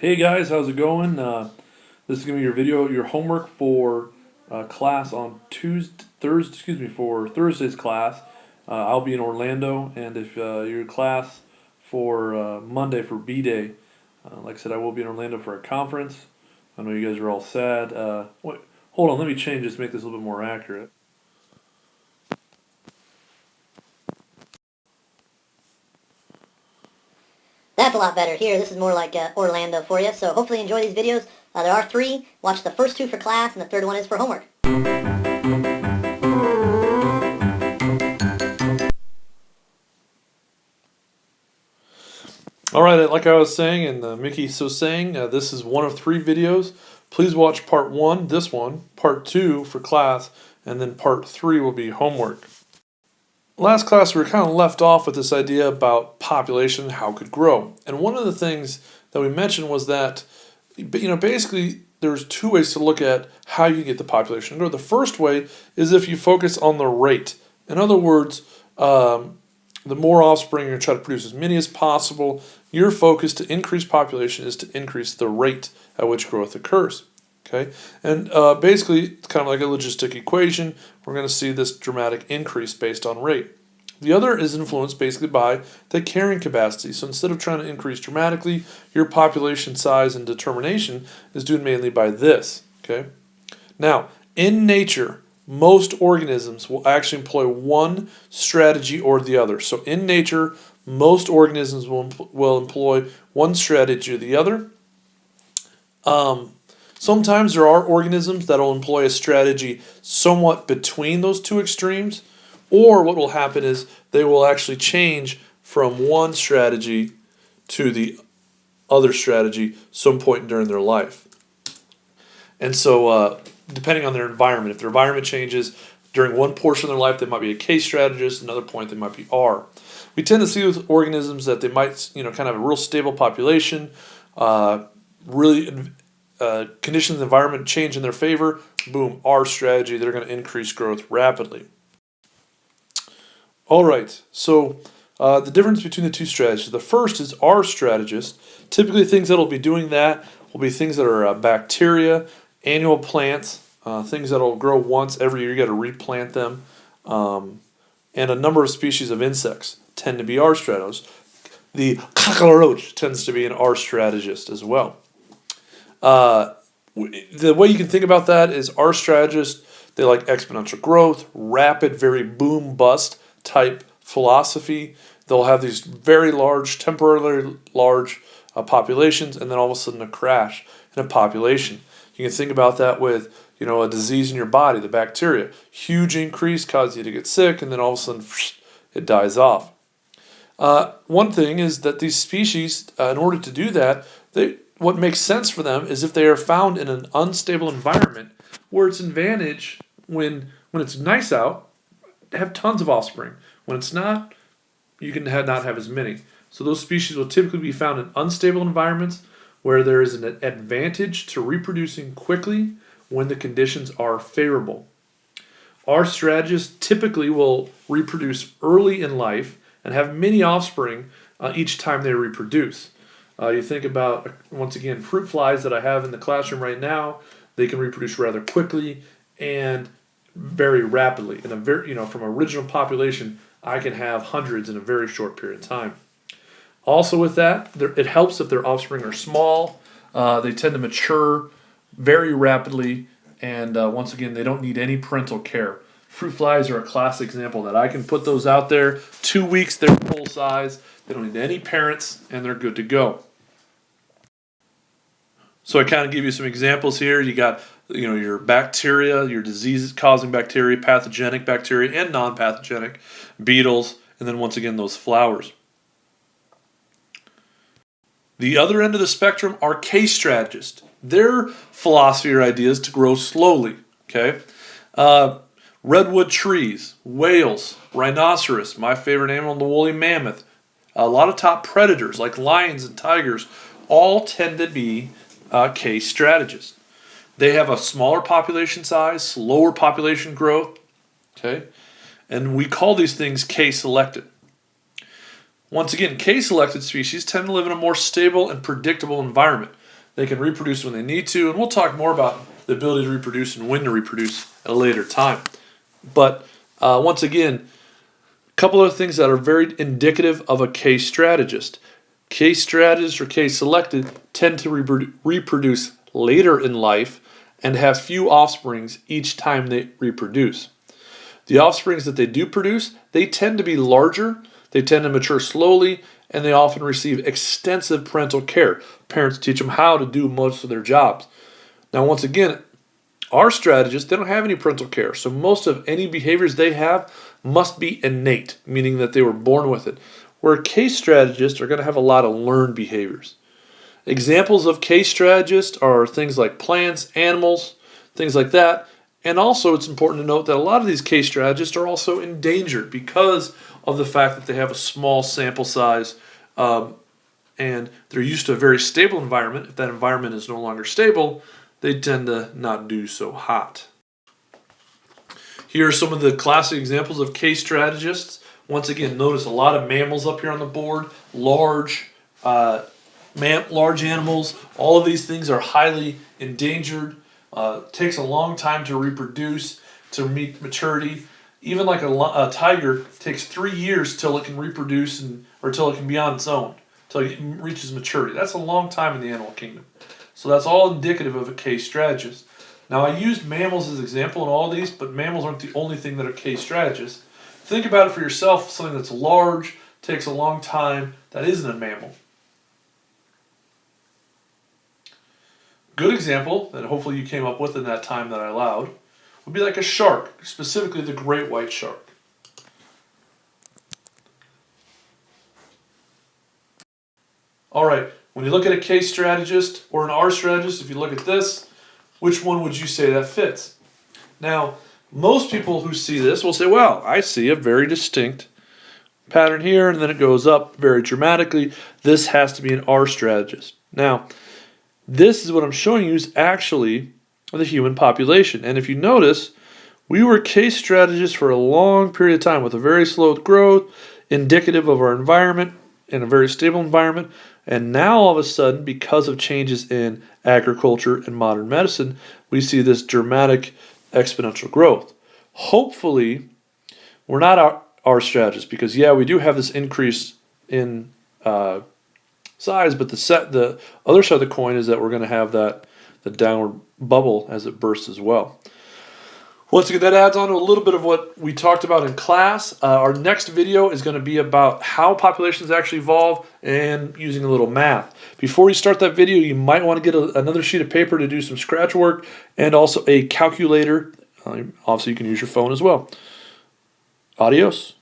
Hey guys, how's it going? This is gonna be your video, your homework for class on for Thursday's class. I'll be in Orlando, and if your class for Monday for B Day, like I said, I will be in Orlando for a conference. I know you guys are all sad. Wait, hold on, let me change this to make this a little bit more accurate. That's a lot better. Here, this is more like Orlando for you. So hopefully you enjoy these videos. There are three. Watch the first two for class, and the third one is for homework. All right, like I was saying, and Mickey so saying, this is one of three videos. Please watch part one, this one, part two for class, and then part three will be homework. Last class, we were kind of left off with this idea about population and how it could grow. And one of the things that we mentioned was that, basically there's two ways to look at how you get the population to grow. The first way is if you focus on the rate. In other words, the more offspring you're going to try to produce as many as possible. Your focus to increase population is to increase the rate at which growth occurs. Okay, and basically it's kind of like a logistic equation. We're going to see this dramatic increase based on rate. The other is influenced basically by the carrying capacity. So instead of trying to increase dramatically, your population size and determination is due mainly by this. Okay, now in nature, most organisms will actually employ one strategy or the other. So in nature, most organisms will employ one strategy or the other. Sometimes there are organisms that will employ a strategy somewhat between those two extremes, or what will happen is they will actually change from one strategy to the other strategy some point during their life. And so depending on their environment, if their environment changes during one portion of their life, they might be a K strategist, another point they might be R. We tend to see with organisms that they might, kind of have a real stable population, conditions, environment change in their favor, boom, R strategy, they're going to increase growth rapidly. All right, so the difference between the two strategies. The first is R strategist. Typically things that will be doing that will be things that are bacteria, annual plants, things that will grow once every year, you got to replant them, and a number of species of insects tend to be R strategists. The cockroach tends to be an R strategist as well. The way you can think about that is R strategists, they like exponential growth, rapid, very boom-bust type philosophy. They'll have these very large, temporarily large populations, and then all of a sudden a crash in a population. You can think about that with, a disease in your body, the bacteria. Huge increase causes you to get sick, and then all of a sudden it dies off. One thing is that these species, in order to do that, what makes sense for them is if they are found in an unstable environment where it's an advantage when it's nice out, have tons of offspring. When it's not, you can not have as many. So those species will typically be found in unstable environments where there is an advantage to reproducing quickly when the conditions are favorable. Our strategists typically will reproduce early in life and have many offspring each time they reproduce. You think about, once again, fruit flies that I have in the classroom right now. They can reproduce rather quickly and very rapidly. In from original population, I can have hundreds in a very short period of time. Also with that, it helps if their offspring are small. They tend to mature very rapidly, and once again, they don't need any parental care. Fruit flies are a classic example that I can put those out there. 2 weeks, they're full size. They don't need any parents, and they're good to go. So I kind of give you some examples here. You got, your bacteria, your disease-causing bacteria, pathogenic bacteria, and non-pathogenic, beetles, and then once again those flowers. The other end of the spectrum are K strategists. Their philosophy or idea is to grow slowly. Okay, redwood trees, whales, rhinoceros, my favorite animal, the woolly mammoth. A lot of top predators like lions and tigers all tend to be K strategists. They have a smaller population size, slower population growth. Okay, and we call these things K selected. Once again, K-selected species tend to live in a more stable and predictable environment. They can reproduce when they need to, and we'll talk more about the ability to reproduce and when to reproduce at a later time. But once again, a couple of things that are very indicative of a case strategist. Case strategists or case selected tend to reproduce later in life and have few offsprings each time they reproduce. The offsprings that they do produce, they tend to be larger, they tend to mature slowly, and they often receive extensive parental care. Parents teach them how to do most of their jobs. Now, once again, our strategists, they don't have any parental care, so most of any behaviors they have must be innate, meaning that they were born with it. Where case strategists are going to have a lot of learned behaviors. Examples of case strategists are things like plants, animals, things like that. And also it's important to note that a lot of these case strategists are also endangered because of the fact that they have a small sample size and they're used to a very stable environment. If that environment is no longer stable, they tend to not do so hot. Here are some of the classic examples of case strategists. Once again, notice a lot of mammals up here on the board, large animals. All of these things are highly endangered. Takes a long time to reproduce, to meet maturity. Even like a tiger takes 3 years till it can reproduce or till it can be on its own, till it reaches maturity. That's a long time in the animal kingdom. So that's all indicative of a case strategist. Now I used mammals as an example in all these, but mammals aren't the only thing that are case strategists. Think about it for yourself, something that's large, takes a long time, that isn't a mammal. Good example that hopefully you came up with in that time that I allowed would be like a shark, specifically the great white shark. All right, when you look at a case strategist or an R strategist, if you look at this, which one would you say that fits? Now, most people who see this will say, well, I see a very distinct pattern here, and then it goes up very dramatically. This has to be an R strategist. Now, this is what I'm showing you is actually the human population. And if you notice, we were case strategists for a long period of time with a very slow growth, indicative of our environment, in a very stable environment. And now all of a sudden, because of changes in agriculture and modern medicine, we see this dramatic exponential growth. Hopefully, we're not our strategists because, yeah, we do have this increase in size, but the other side of the coin is that we're going to have the downward bubble as it bursts as well. Once again, that adds on to a little bit of what we talked about in class. Our next video is going to be about how populations actually evolve and using a little math. Before you start that video, you might want to get another sheet of paper to do some scratch work and also a calculator. Obviously, you can use your phone as well. Adios.